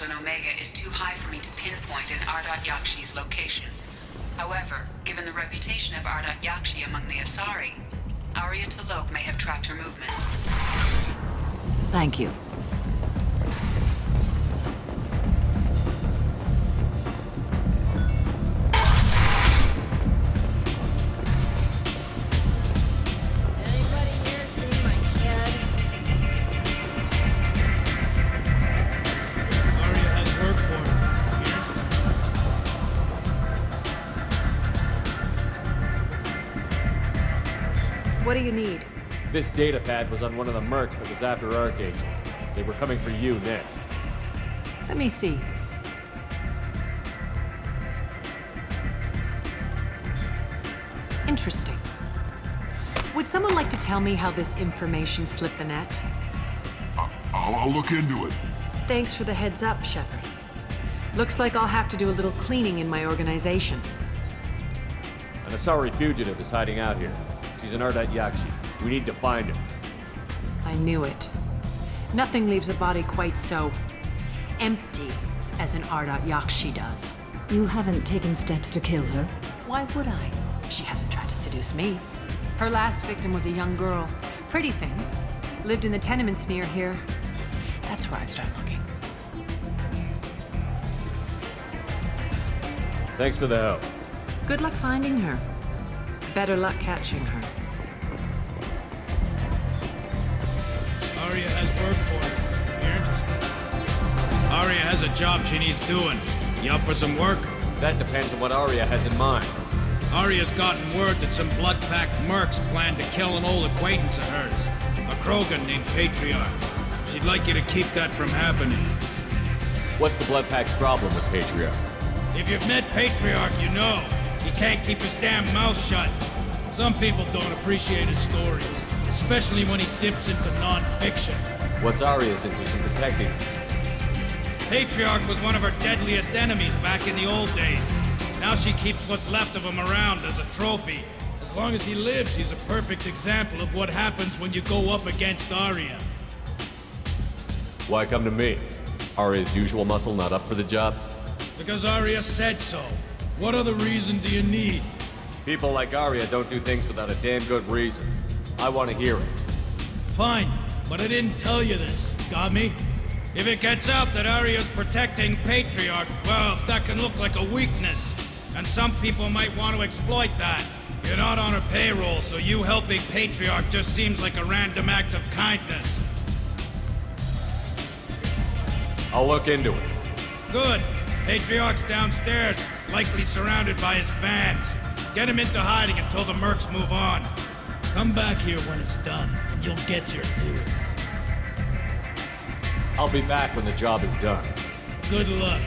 on Omega is too high for me to pinpoint an Ardat Yakshi's location. However, given the reputation of Ardat Yakshi among the Asari, Arya T'Loak may have tracked her movements. Thank you. What do you need? This data pad was on one of the mercs that was after Archangel. They were coming for you next. Let me see. Interesting. Would someone like to tell me how this information slipped the net? I'll look into it. Thanks for the heads up, Shepard. Looks like I'll have to do a little cleaning in my organization. An Asari fugitive is hiding out here. She's an Ardat Yakshi. We need to find her. I knew it. Nothing leaves a body quite so empty as an Ardat Yakshi does. You haven't taken steps to kill her? Why would I? She hasn't tried to seduce me. Her last victim was a young girl. Pretty thing. Lived in the tenements near here. That's where I'd start looking. Thanks for the help. Good luck finding her. Better luck catching her. Arya has work for us. You're interested? Arya has a job she needs doing. You up for some work? That depends on what Arya has in mind. Arya's gotten word that some blood-packed mercs plan to kill an old acquaintance of hers. A Krogan named Patriarch. She'd like you to keep that from happening. What's the Blood Pack's problem with Patriarch? If you've met Patriarch, you know. He can't keep his damn mouth shut. Some people don't appreciate his stories, especially when he dips into non-fiction. What's Arya's interest in protecting? Patriarch was one of her deadliest enemies back in the old days. Now she keeps what's left of him around as a trophy. As long as he lives, he's a perfect example of what happens when you go up against Arya. Why come to me? Arya's usual muscle not up for the job? Because Arya said so. What other reason do you need? People like Arya don't do things without a damn good reason. I want to hear it. Fine, but I didn't tell you this. Got me? If it gets out that Arya's protecting Patriarch, well, that can look like a weakness. And some people might want to exploit that. You're not on her payroll, so you helping Patriarch just seems like a random act of kindness. I'll look into it. Good. Patriarch's downstairs, likely surrounded by his fans. Get him into hiding until the mercs move on. Come back here when it's done, and you'll get your due. I'll be back when the job is done. Good luck.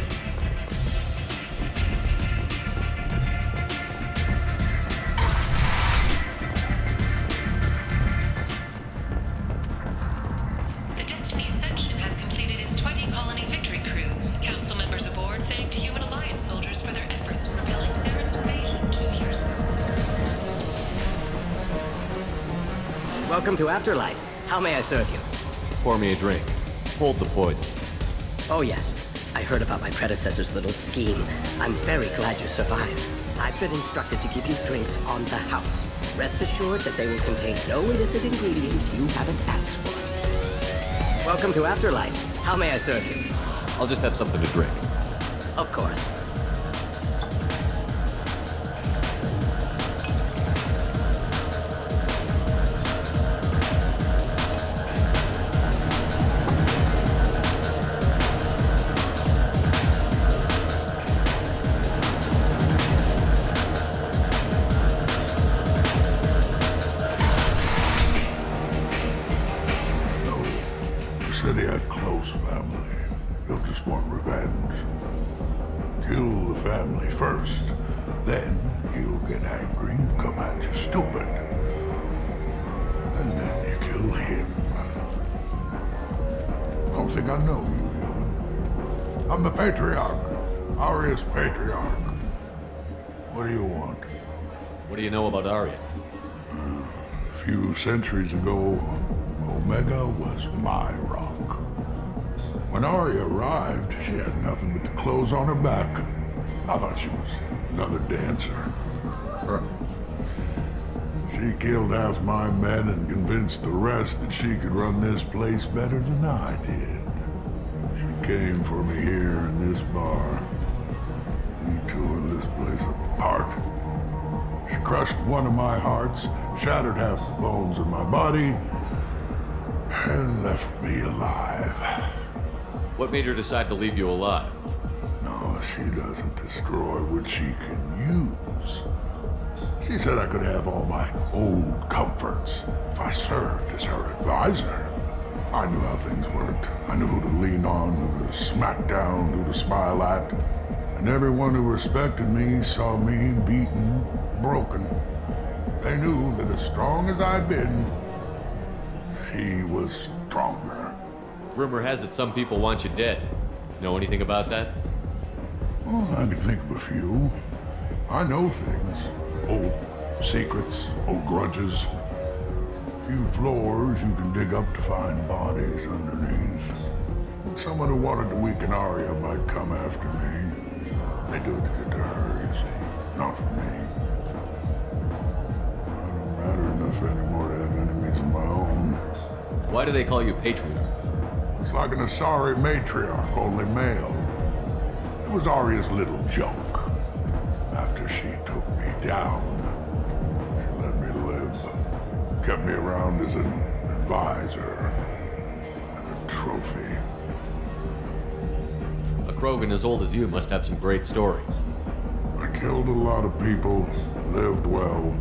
The Destiny Ascension has completed its 20-colony victory cruise. Council members aboard thanked Human Alliance soldiers for their efforts in repelling Saren's invasion 2 years ago. Welcome to Afterlife. How may I serve you? Pour me a drink. Hold the poison. Oh yes, I heard about my predecessor's little scheme. I'm very glad you survived. I've been instructed to give you drinks on the house. Rest assured that they will contain no illicit ingredients you haven't asked for. Welcome to Afterlife. How may I serve you? I'll just have something to drink. Of course. Said he had close family. He'll just want revenge. Kill the family first. Then he'll get angry and come at you stupid. And then you kill him. Don't think I know you, human. I'm the Patriarch. Arya's Patriarch. What do you want? What do you know about Arya? A few centuries ago, Omega was my rock. When Arya arrived, she had nothing but the clothes on her back. I thought she was another dancer. She killed half my men and convinced the rest that she could run this place better than I did. She came for me here in this bar. We tore this place apart. She crushed one of my hearts, shattered half the bones in my body, and left me alive. What made her decide to leave you alive? No, she doesn't destroy what she can use. She said I could have all my old comforts if I served as her advisor. I knew how things worked. I knew who to lean on, who to smack down, who to smile at. And everyone who respected me saw me beaten, broken. They knew that as strong as I'd been, she was stronger. Rumor has it some people want you dead. Know anything about that? Well, I could think of a few. I know things. Old secrets, old grudges. A few floors you can dig up to find bodies underneath. Someone who wanted to weaken Arya might come after me. They do it to get to her, you see. Not for me. I don't matter enough anymore to have enemies of my own. Why do they call you Patriarch? It's like an Asari matriarch, only male. It was Arya's little joke. After she took me down, she let me live. Kept me around as an advisor and a trophy. A Krogan as old as you must have some great stories. I killed a lot of people, lived well,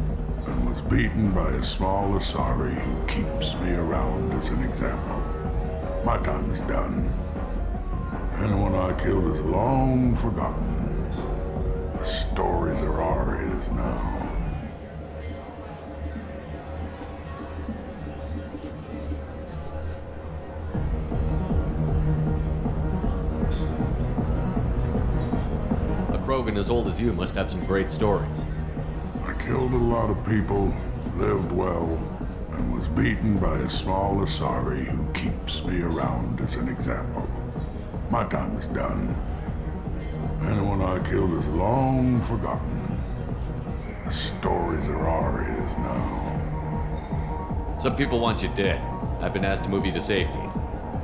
and was beaten by a small Asari who keeps me around as an example. My time is done. Anyone I killed is long forgotten. The stories are Arya's now. A Krogan as old as you must have some great stories. I killed a lot of people, lived well, and was beaten by a small Asari who keeps me around as an example. My time is done. Anyone I killed is long forgotten. The stories are Arya's now. Some people want you dead. I've been asked to move you to safety.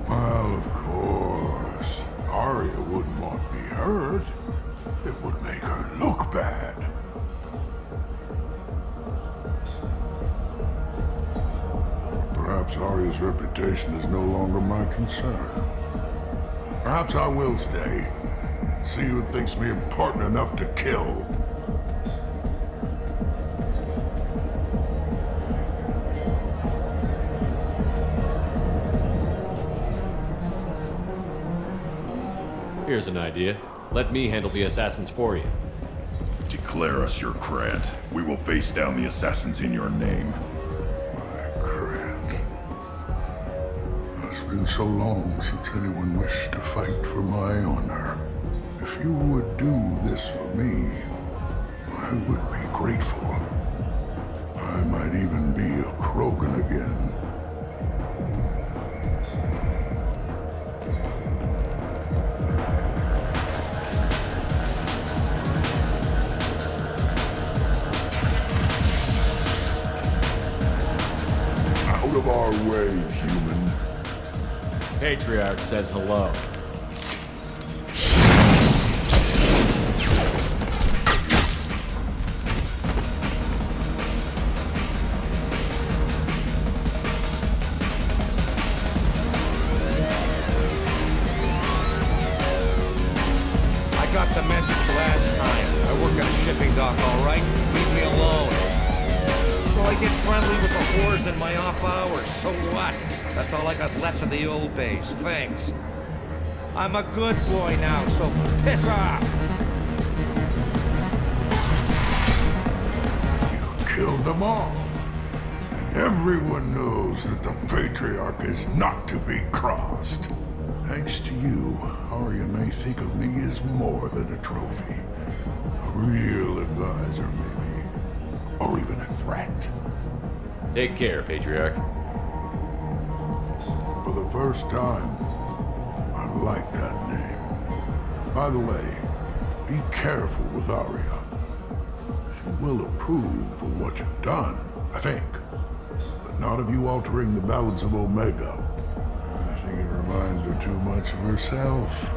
Well, of course. Arya wouldn't want me hurt. It would make her look bad. Perhaps Arya's reputation is no longer my concern. Perhaps I will stay. See who thinks me important enough to kill. Here's an idea. Let me handle the assassins for you. Declare us your cred. We will face down the assassins in your name. My cred. It's been so long since anyone wished to fight for my honor. If you would do this for me, I would be grateful. I might even be a Krogan again. Out of our way, human. Patriarch says hello. I got the message last time. I work at a shipping dock, all right? Leave me alone. So I get friendly with the whores in my off hours. So what? That's all I got left of the old days. Thanks. I'm a good boy now, so piss off! You killed them all. And everyone knows that the Patriarch is not to be crossed. Thanks to you, Arya may think of me as more than a trophy. A real advisor, maybe. Or even a threat. Take care, Patriarch. For the first time, I've like that name. By the way, be careful with Arya. She will approve of what you've done, I think. But not of you altering the balance of Omega. I think it reminds her too much of herself.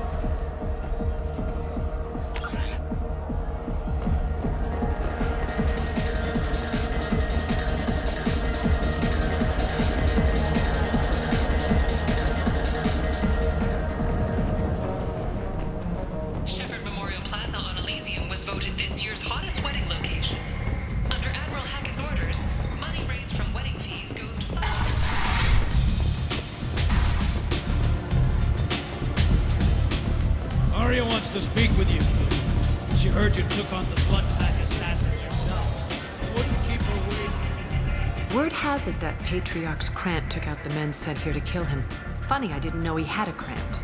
Shepherd Memorial Plaza on Elysium was voted this year's hottest wedding location. Under Admiral Hackett's orders, money raised from wedding fees goes to fund. Arya wants to speak with you. She heard you took on the Blood Pack assassins yourself. I wouldn't keep her waiting. Word has it that Patriarch's Krant took out the men sent here to kill him. Funny, I didn't know he had a Krant.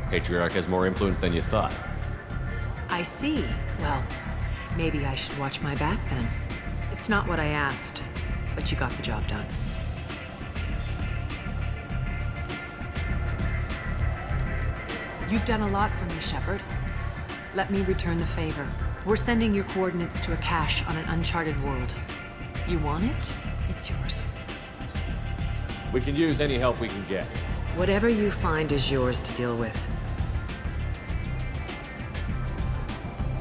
Patriarch has more influence than you thought. I see. Well, maybe I should watch my back then. It's not what I asked, but you got the job done. You've done a lot for me, Shepard. Let me return the favor. We're sending your coordinates to a cache on an uncharted world. You want it? It's yours. We can use any help we can get. Whatever you find is yours to deal with.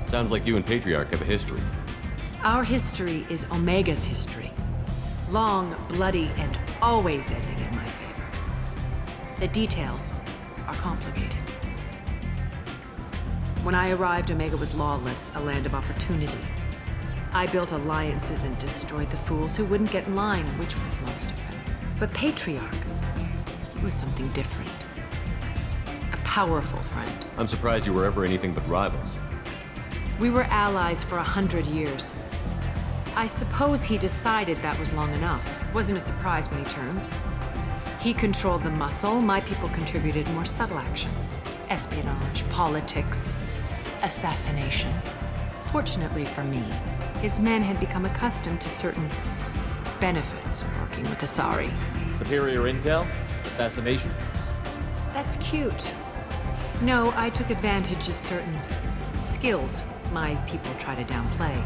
Sounds like you and Patriarch have a history. Our history is Omega's history. Long, bloody, and always ending in my favor. The details are complicated. When I arrived, Omega was lawless, a land of opportunity. I built alliances and destroyed the fools who wouldn't get in line, which was most of them. But Patriarch, he was something different. A powerful friend. I'm surprised you were ever anything but rivals. We were allies for 100 years. I suppose he decided that was long enough. Wasn't a surprise when he turned. He controlled the muscle, my people contributed more subtle action. Espionage, politics, assassination. Fortunately for me, his men had become accustomed to certain benefits of working with Asari. Superior intel? Assassination? That's cute. No, I took advantage of certain skills my people try to downplay.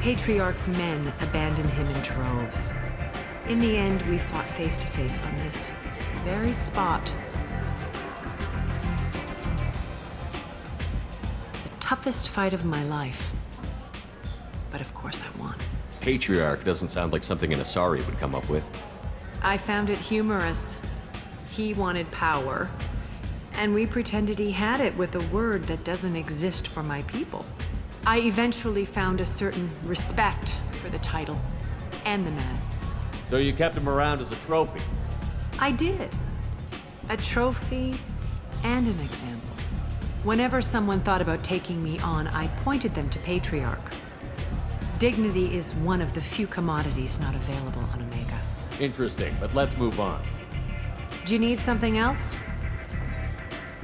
Patriarch's men abandoned him in droves. In the end, we fought face to face on this very spot. The toughest fight of my life. But of course I won. Patriarch doesn't sound like something an Asari would come up with. I found it humorous. He wanted power, and we pretended he had it with a word that doesn't exist for my people. I eventually found a certain respect for the title and the man. So you kept him around as a trophy? I did. A trophy and an example. Whenever someone thought about taking me on, I pointed them to Patriarch. Dignity is one of the few commodities not available on Omega. Interesting, but let's move on. Do you need something else?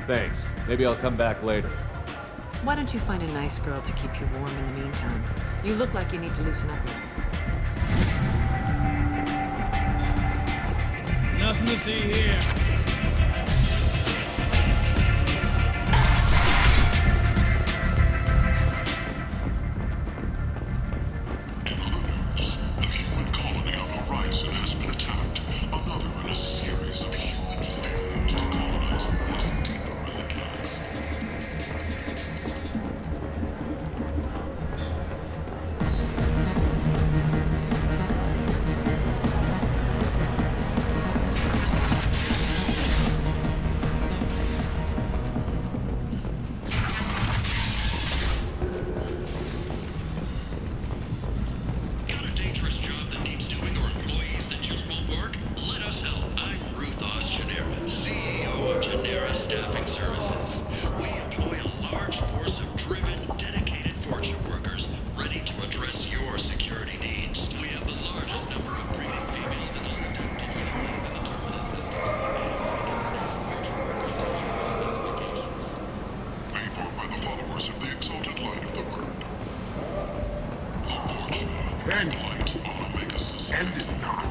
Thanks. Maybe I'll come back later. Why don't you find a nice girl to keep you warm in the meantime? You look like you need to loosen up a little. Nothing to see here. The human colony on the horizon has been attacked. Another in a series of human failures to colonize what is deeper in the galaxy. Got a dangerous job that needs doing or employees that just won't work? Let us help. I'm Ruthos Genera, CEO of Genera Staffing Services. We employ a large force of driven, dedicated fortune workers ready to address your security needs. We have the largest number of breeding females and unattempted families in the terminus systems. Paid for by the followers of the exalted light of the word. End. Light on Omega's society. End is not.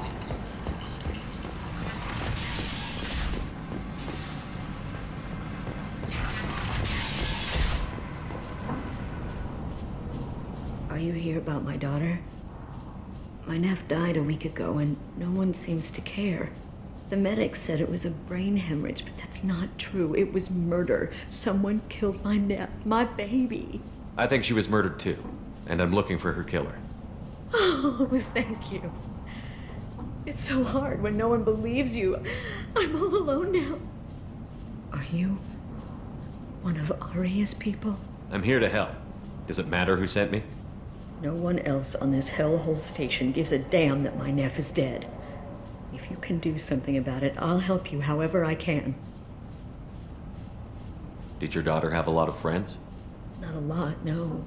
you hear about my daughter? My nephew died a week ago and no one seems to care. The medics said it was a brain hemorrhage, but that's not true. It was murder. Someone killed my nephew, my baby. I think she was murdered too, and I'm looking for her killer. Oh, thank you. It's so hard when no one believes you. I'm all alone now. Are you one of Arya's people? I'm here to help. Does it matter who sent me? No one else on this hellhole station gives a damn that my nephew is dead. If you can do something about it, I'll help you however I can. Did your daughter have a lot of friends? Not a lot, no.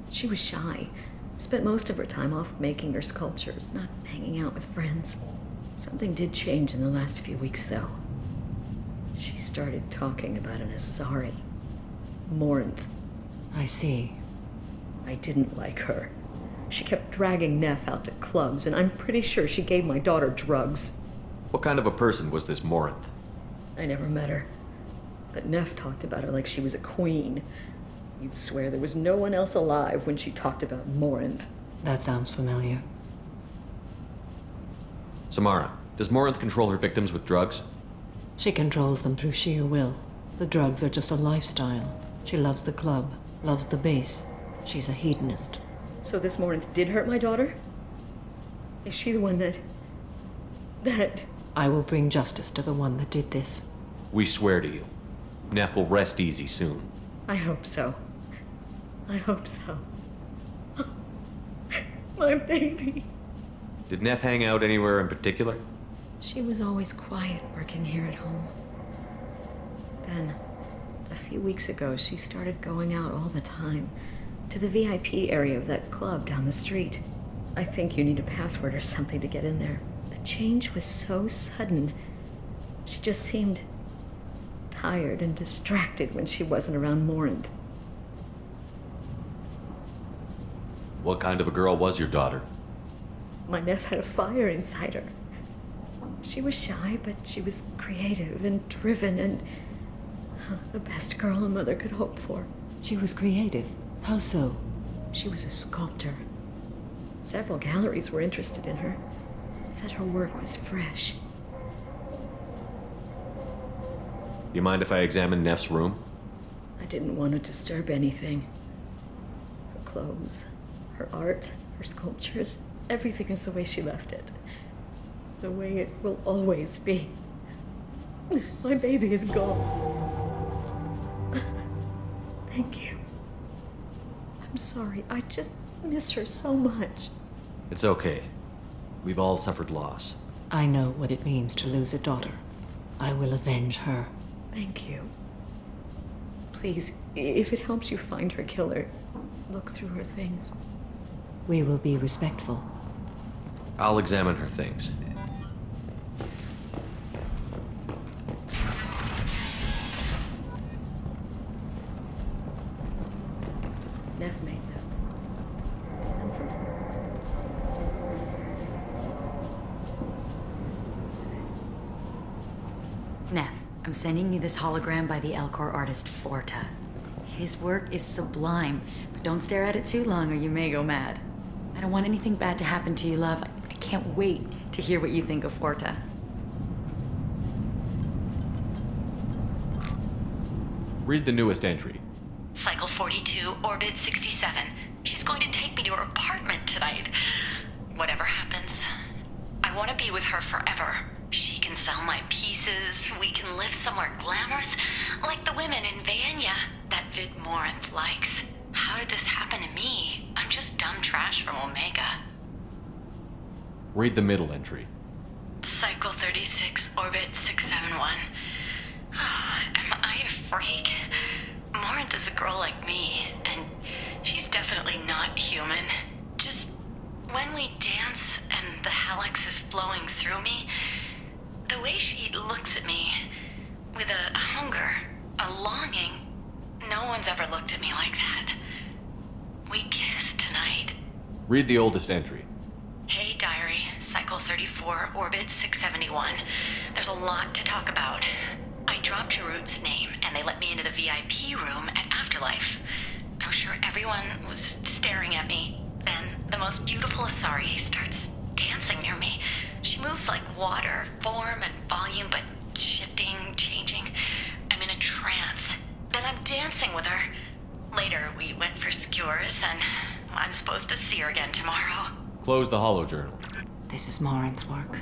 She was shy. Spent most of her time off making her sculptures, not hanging out with friends. Something did change in the last few weeks, though. She started talking about an Asari. Morinth. I see. I didn't like her. She kept dragging Neff out to clubs, and I'm pretty sure she gave my daughter drugs. What kind of a person was this Morinth? I never met her. But Neff talked about her like she was a queen. You'd swear there was no one else alive when she talked about Morinth. That sounds familiar. Samara, does Morinth control her victims with drugs? She controls them through sheer will. The drugs are just a lifestyle. She loves the club, loves the base. She's a hedonist. So this Morinth did hurt my daughter? Is she the one that... I will bring justice to the one that did this. We swear to you. Neff will rest easy soon. I hope so. I hope so. My baby. Did Neff hang out anywhere in particular? She was always quiet working here at home. Then, a few weeks ago, she started going out all the time to the VIP area of that club down the street. I think you need a password or something to get in there. The change was so sudden. She just seemed tired and distracted when she wasn't around Morinth. What kind of a girl was your daughter? My nephew had a fire inside her. She was shy, but she was creative and driven and the best girl a mother could hope for. She was creative. How so? She was a sculptor. Several galleries were interested in her. Said her work was fresh. You mind if I examine Neff's room? I didn't want to disturb anything. Her clothes, her art, her sculptures, everything is the way she left it. The way it will always be. My baby is gone. Thank you. I'm sorry. I just miss her so much. It's okay. We've all suffered loss. I know what it means to lose a daughter. I will avenge her. Thank you. Please, if it helps you find her killer, look through her things. We will be respectful. I'll examine her things. Neff made them. Neff, I'm sending you this hologram by the Elcor artist Forta. His work is sublime, but don't stare at it too long or you may go mad. I don't want anything bad to happen to you, love. I can't wait to hear what you think of Forta. Read the newest entry. Cycle 42, Orbit 67. She's going to take me to her apartment tonight. Whatever happens, I want to be with her forever. She can sell my pieces. We can live somewhere glamorous, like the women in Vanya that Vid Morinth likes. How did this happen to me? I'm just dumb trash from Omega. Read the middle entry. Cycle 36, Orbit 671. Am I a freak? Morinth is a girl like me, and she's definitely not human. Just when we dance and the helix is flowing through me, the way she looks at me with a hunger, a longing, no one's ever looked at me like that. We kissed tonight. Read the oldest entry. Hey, diary, Cycle 34, Orbit 671. There's a lot to talk about. I dropped Jarut's name, and they let me into the VIP room at Afterlife. I'm sure everyone was staring at me. Then the most beautiful Asari starts dancing near me. She moves like water, form and volume, but shifting, changing. I'm in a trance. Then I'm dancing with her. Later, we went for skewers, and I'm supposed to see her again tomorrow. Close the holo journal. This is Morin's work.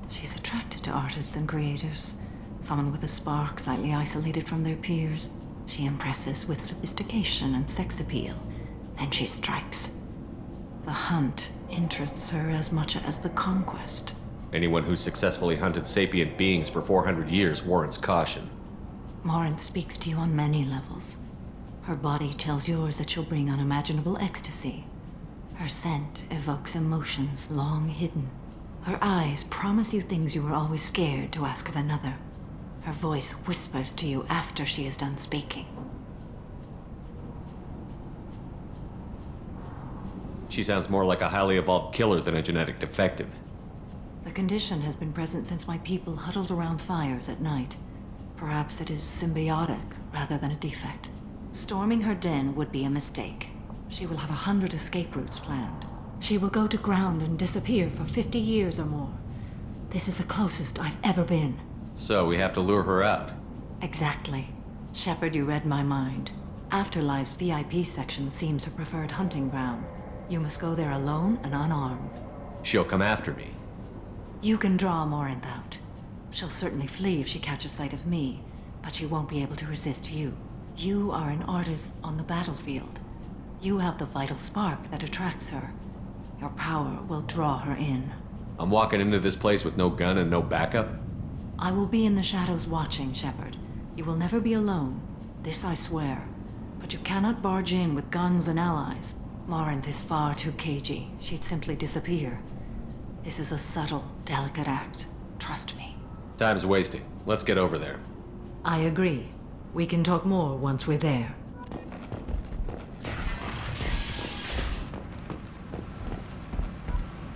She's attracted to artists and creators. Someone with a spark, slightly isolated from their peers. She impresses with sophistication and sex appeal. Then she strikes. The hunt interests her as much as the conquest. Anyone who's successfully hunted sapient beings for 400 years warrants caution. Morin speaks to you on many levels. Her body tells yours that she'll bring unimaginable ecstasy. Her scent evokes emotions long hidden. Her eyes promise you things you were always scared to ask of another. Her voice whispers to you after she is done speaking. She sounds more like a highly evolved killer than a genetic defective. The condition has been present since my people huddled around fires at night. Perhaps it is symbiotic rather than a defect. Storming her den would be a mistake. She will have 100 escape routes planned. She will go to ground and disappear for 50 years or more. This is the closest I've ever been. So we have to lure her out. Exactly. Shepard, you read my mind. Afterlife's VIP section seems her preferred hunting ground. You must go there alone and unarmed. She'll come after me. You can draw Morinth out. She'll certainly flee if she catches sight of me, but she won't be able to resist you. You are an artist on the battlefield. You have the vital spark that attracts her. Your power will draw her in. I'm walking into this place with no gun and no backup? I will be in the shadows watching, Shepard. You will never be alone. This I swear. But you cannot barge in with guns and allies. Morinth is far too cagey. She'd simply disappear. This is a subtle, delicate act. Trust me. Time's wasting. Let's get over there. I agree. We can talk more once we're there.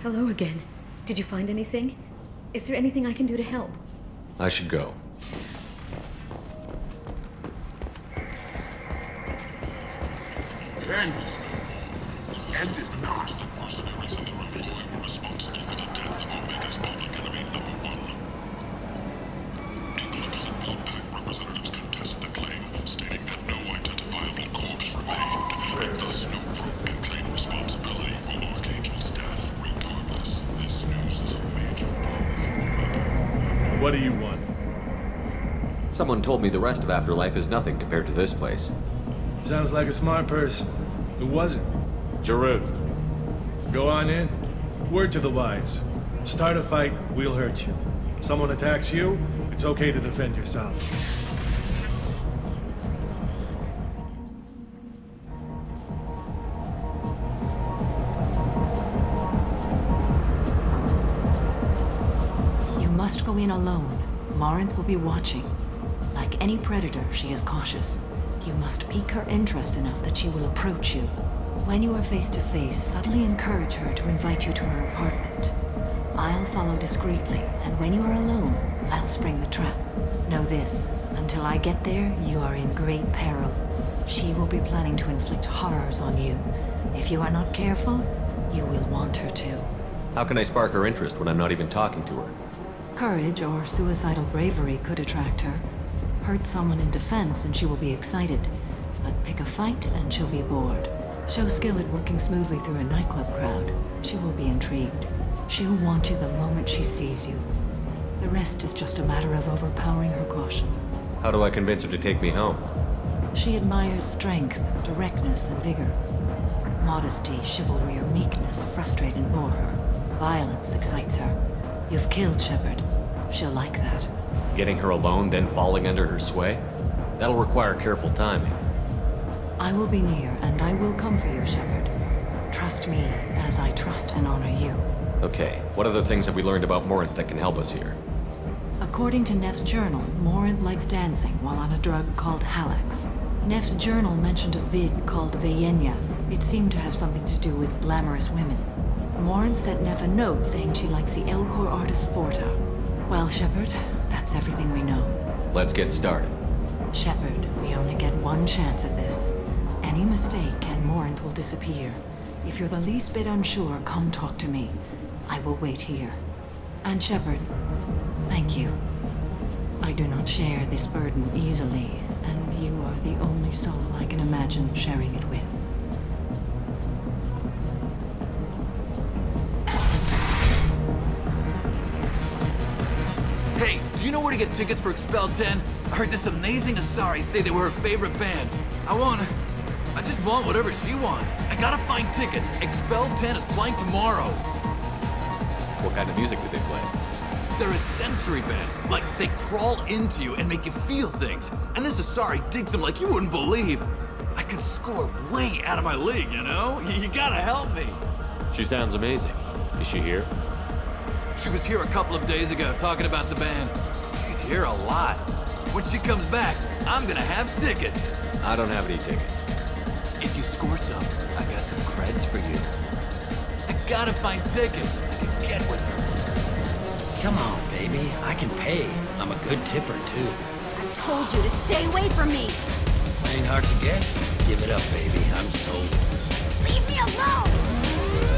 Hello again. Did you find anything? Is there anything I can do to help? I should go. End. End is not. Mercenaries and their employee were responsible for the death of Omega's public enemy #1. Eclipse and Bloodpack representatives contested the claim, stating that no identifiable corpse remained, and thus no group can claim responsibility for Archangel's death. Regardless, this news is a major blow. What do you want? Someone told me the rest of Afterlife is nothing compared to this place. Sounds like a smart person. Who was it? Jarut. Go on in. Word to the wise. Start a fight, we'll hurt you. If someone attacks you, it's okay to defend yourself. You must go in alone. Morinth will be watching. Like any predator, she is cautious. You must pique her interest enough that she will approach you. When you are face to face, subtly encourage her to invite you to her apartment. I'll follow discreetly, and when you are alone, I'll spring the trap. Know this, until I get there, you are in great peril. She will be planning to inflict horrors on you. If you are not careful, you will want her to. How can I spark her interest when I'm not even talking to her? Courage or suicidal bravery could attract her. Hurt someone in defense and she will be excited. But pick a fight and she'll be bored. Show skill at working smoothly through a nightclub crowd. She will be intrigued. She'll want you the moment she sees you. The rest is just a matter of overpowering her caution. How do I convince her to take me home? She admires strength, directness, and vigor. Modesty, chivalry, or meekness frustrate and bore her. Violence excites her. You've killed Shepard. She'll like that. Getting her alone, then falling under her sway? That'll require careful timing. I will be near, and I will come for you, Shepard. Trust me, as I trust and honor you. Okay, what other things have we learned about Morinth that can help us here? According to Neff's journal, Morinth likes dancing while on a drug called Halax. Neff's journal mentioned a vid called Vayenya. It seemed to have something to do with glamorous women. Morinth sent Neff a note saying she likes the Elcor artist Forta. Well, Shepard, that's everything we know. Let's get started. Shepard, we only get one chance at this. Any mistake and Morinth will disappear. If you're the least bit unsure, come talk to me. I will wait here. And Shepard, thank you. I do not share this burden easily, and you are the only soul I can imagine sharing it with. Hey, do you know where to get tickets for Expel 10? I heard this amazing Asari say they were her favorite band. I just want whatever she wants. I gotta find tickets. Expel 10 is playing tomorrow. What kind of music do they play? They're a sensory band. Like, they crawl into you and make you feel things. And this Asari digs them like you wouldn't believe. I could score way out of my league, you know? You gotta help me. She sounds amazing. Is she here? She was here a couple of days ago talking about the band. She's here a lot. When she comes back, I'm gonna have tickets. I don't have any tickets. If you score some, I got some creds for you. I gotta find tickets. I can get with her. Come on, baby. I can pay. I'm a good tipper, too. I told you to stay away from me. Ain't hard to get. Give it up, baby. I'm sold. Leave me alone!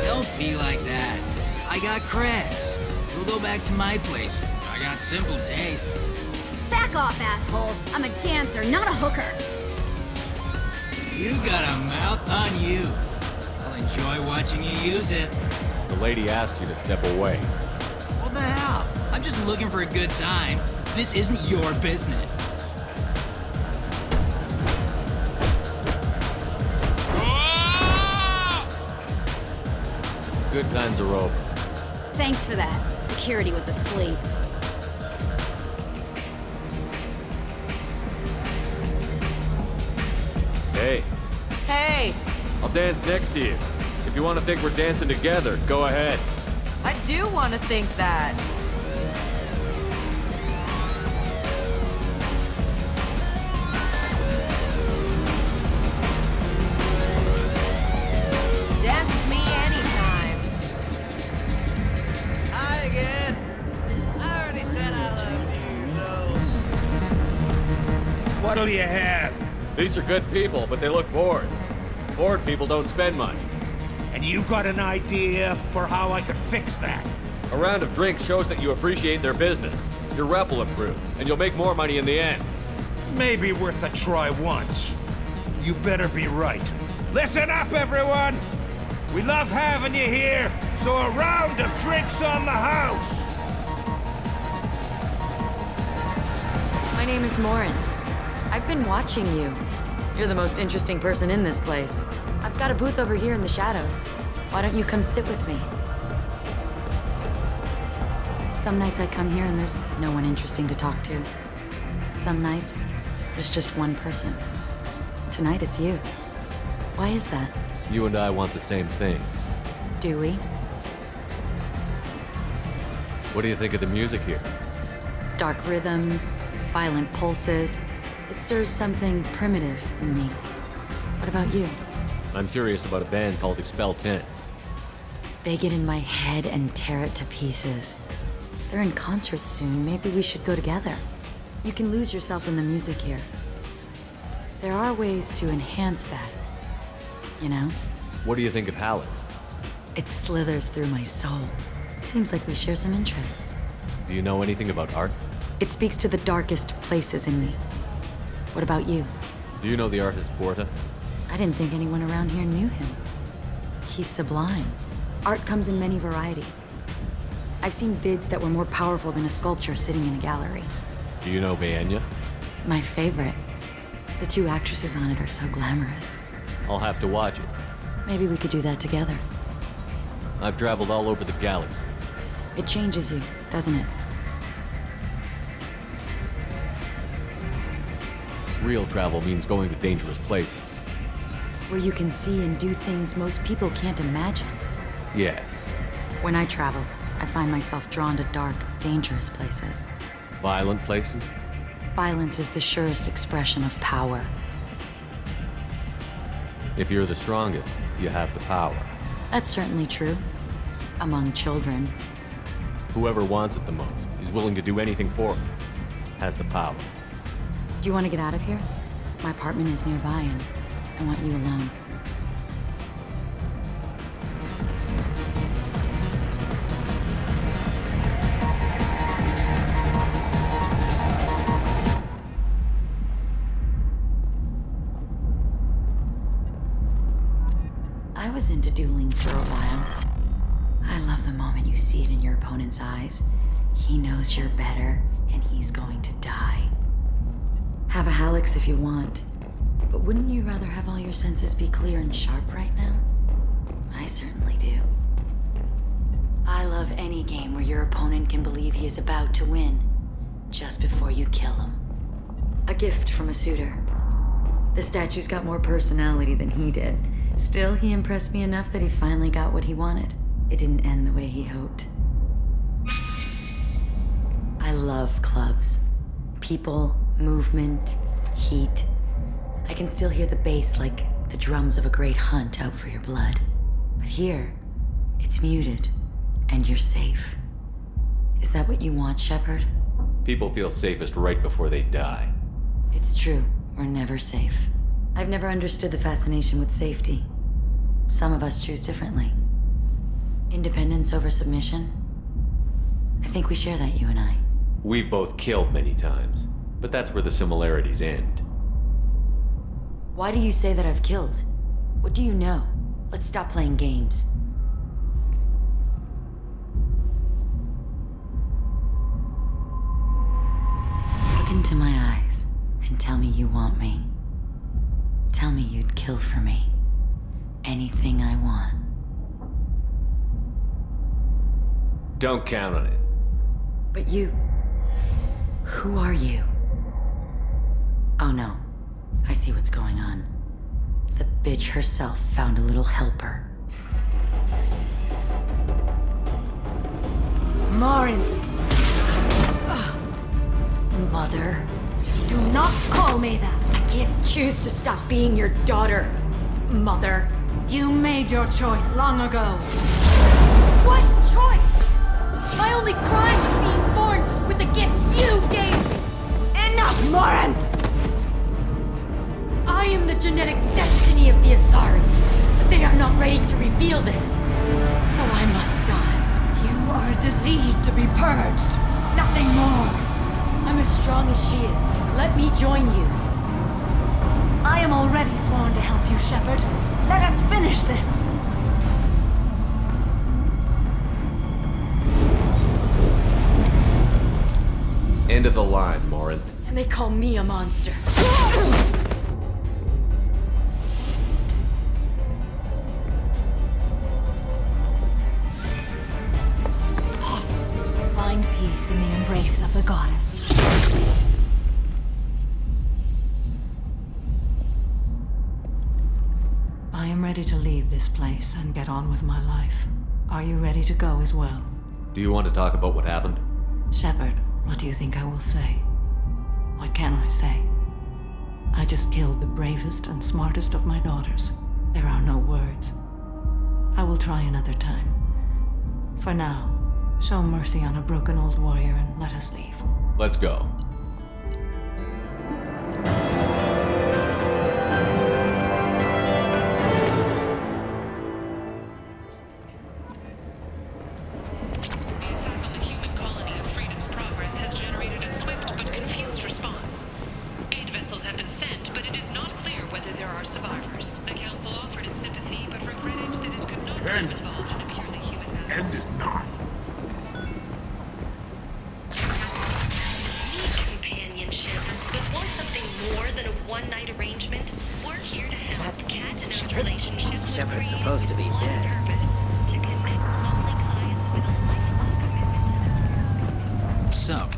Don't be like that. I got creds. We'll go back to my place. I got simple tastes. Back off, asshole. I'm a dancer, not a hooker. You got a mouth on you. I'll enjoy watching you use it. The lady asked you to step away. What the hell? I'm just looking for a good time. This isn't your business. Good times are over. Thanks for that. Security was asleep. Hey. Hey! I'll dance next to you. If you want to think we're dancing together, go ahead. I do want to think that. Dance with me anytime. Hi again. I already said I love you, What'll you have? These are good people, but they look bored. Bored people don't spend much. And you got an idea for how I could fix that? A round of drinks shows that you appreciate their business. Your rep will improve, and you'll make more money in the end. Maybe worth a try once. You better be right. Listen up, everyone! We love having you here, so a round of drinks on the house! My name is Morin. I've been watching you. You're the most interesting person in this place. I've got a booth over here in the shadows. Why don't you come sit with me? Some nights I come here and there's no one interesting to talk to. Some nights, there's just one person. Tonight it's you. Why is that? You and I want the same things. Do we? What do you think of the music here? Dark rhythms, violent pulses. It stirs something primitive in me. What about you? I'm curious about a band called Expel 10. They get in my head and tear it to pieces. They're in concert soon. Maybe we should go together. You can lose yourself in the music here. There are ways to enhance that, you know? What do you think of Halleck? It slithers through my soul. Seems like we share some interests. Do you know anything about art? It speaks to the darkest places in me. What about you? Do you know the artist Porta? I didn't think anyone around here knew him. He's sublime. Art comes in many varieties. I've seen vids that were more powerful than a sculpture sitting in a gallery. Do you know Vaenya? My favorite. The two actresses on it are so glamorous. I'll have to watch it. Maybe we could do that together. I've traveled all over the galaxy. It changes you, doesn't it? Real travel means going to dangerous places. Where you can see and do things most people can't imagine. Yes. When I travel, I find myself drawn to dark, dangerous places. Violent places? Violence is the surest expression of power. If you're the strongest, you have the power. That's certainly true. Among children. Whoever wants it the most is willing to do anything for it. Has the power. Do you want to get out of here? My apartment is nearby and I want you alone. I was into dueling for a while. I love the moment you see it in your opponent's eyes. He knows you're better, and he's going to die. Have a Hallex if you want, but wouldn't you rather have all your senses be clear and sharp right now? I certainly do. I love any game where your opponent can believe he is about to win, just before you kill him. A gift from a suitor. The statue's got more personality than he did. Still, he impressed me enough that he finally got what he wanted. It didn't end the way he hoped. I love clubs. People, movement, heat. I can still hear the bass like the drums of a great hunt out for your blood. But here, it's muted, and you're safe. Is that what you want, Shepard? People feel safest right before they die. It's true. We're never safe. I've never understood the fascination with safety. Some of us choose differently. Independence over submission? I think we share that, you and I. We've both killed many times, but that's where the similarities end. Why do you say that I've killed? What do you know? Let's stop playing games. Look into my eyes and tell me you want me. Tell me you'd kill for me. Anything I want. Don't count on it. But you... Who are you? Oh no. I see what's going on. The bitch herself found a little helper. Morin! Mother. Do not call me that! I can't choose to stop being your daughter, Mother. You made your choice long ago. What choice? My only crime was being born with the gifts you gave me! Enough, Morin! I am the genetic destiny of the Asari, but they are not ready to reveal this. So I must die. You are a disease to be purged. Nothing more. I'm as strong as she is. Let me join you. I am already sworn to help you, Shepard. Let us finish this. End of the line, Morin. And they call me a monster. Find peace in the embrace of the goddess. I am ready to leave this place and get on with my life. Are you ready to go as well? Do you want to talk about what happened? Shepard, what do you think I will say? What can I say? I just killed the bravest and smartest of my daughters. There are no words. I will try another time. For now, show mercy on a broken old warrior and let us leave. Let's go. End is not. Companionship, but want something more than a one-night arrangement? We're here to help cat and mouse relationships with Shepard's create supposed to be one dead. purpose, to connect lonely clients with a lifelong commitment. So,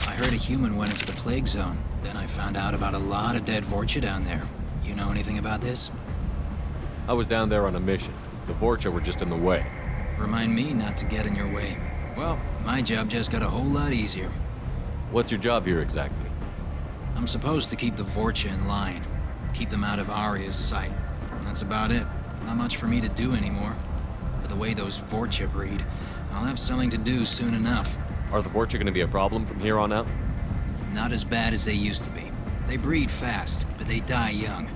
I heard a human went into the plague zone. Then I found out about a lot of dead Vorcha down there. You know anything about this? I was down there on a mission. The Vorcha were just in the way. Remind me not to get in your way. Well, my job just got a whole lot easier. What's your job here exactly? I'm supposed to keep the Vorcha in line. Keep them out of Arya's sight. That's about it. Not much for me to do anymore. But the way those Vorcha breed, I'll have something to do soon enough. Are the Vorcha going to be a problem from here on out? Not as bad as they used to be. They breed fast, but they die young.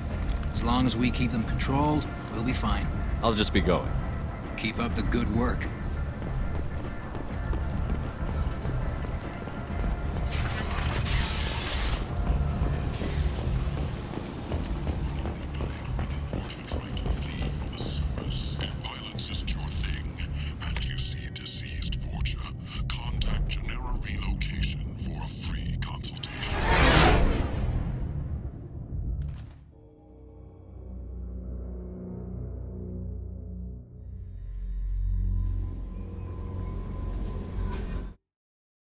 As long as we keep them controlled, we'll be fine. I'll just be going. Keep up the good work.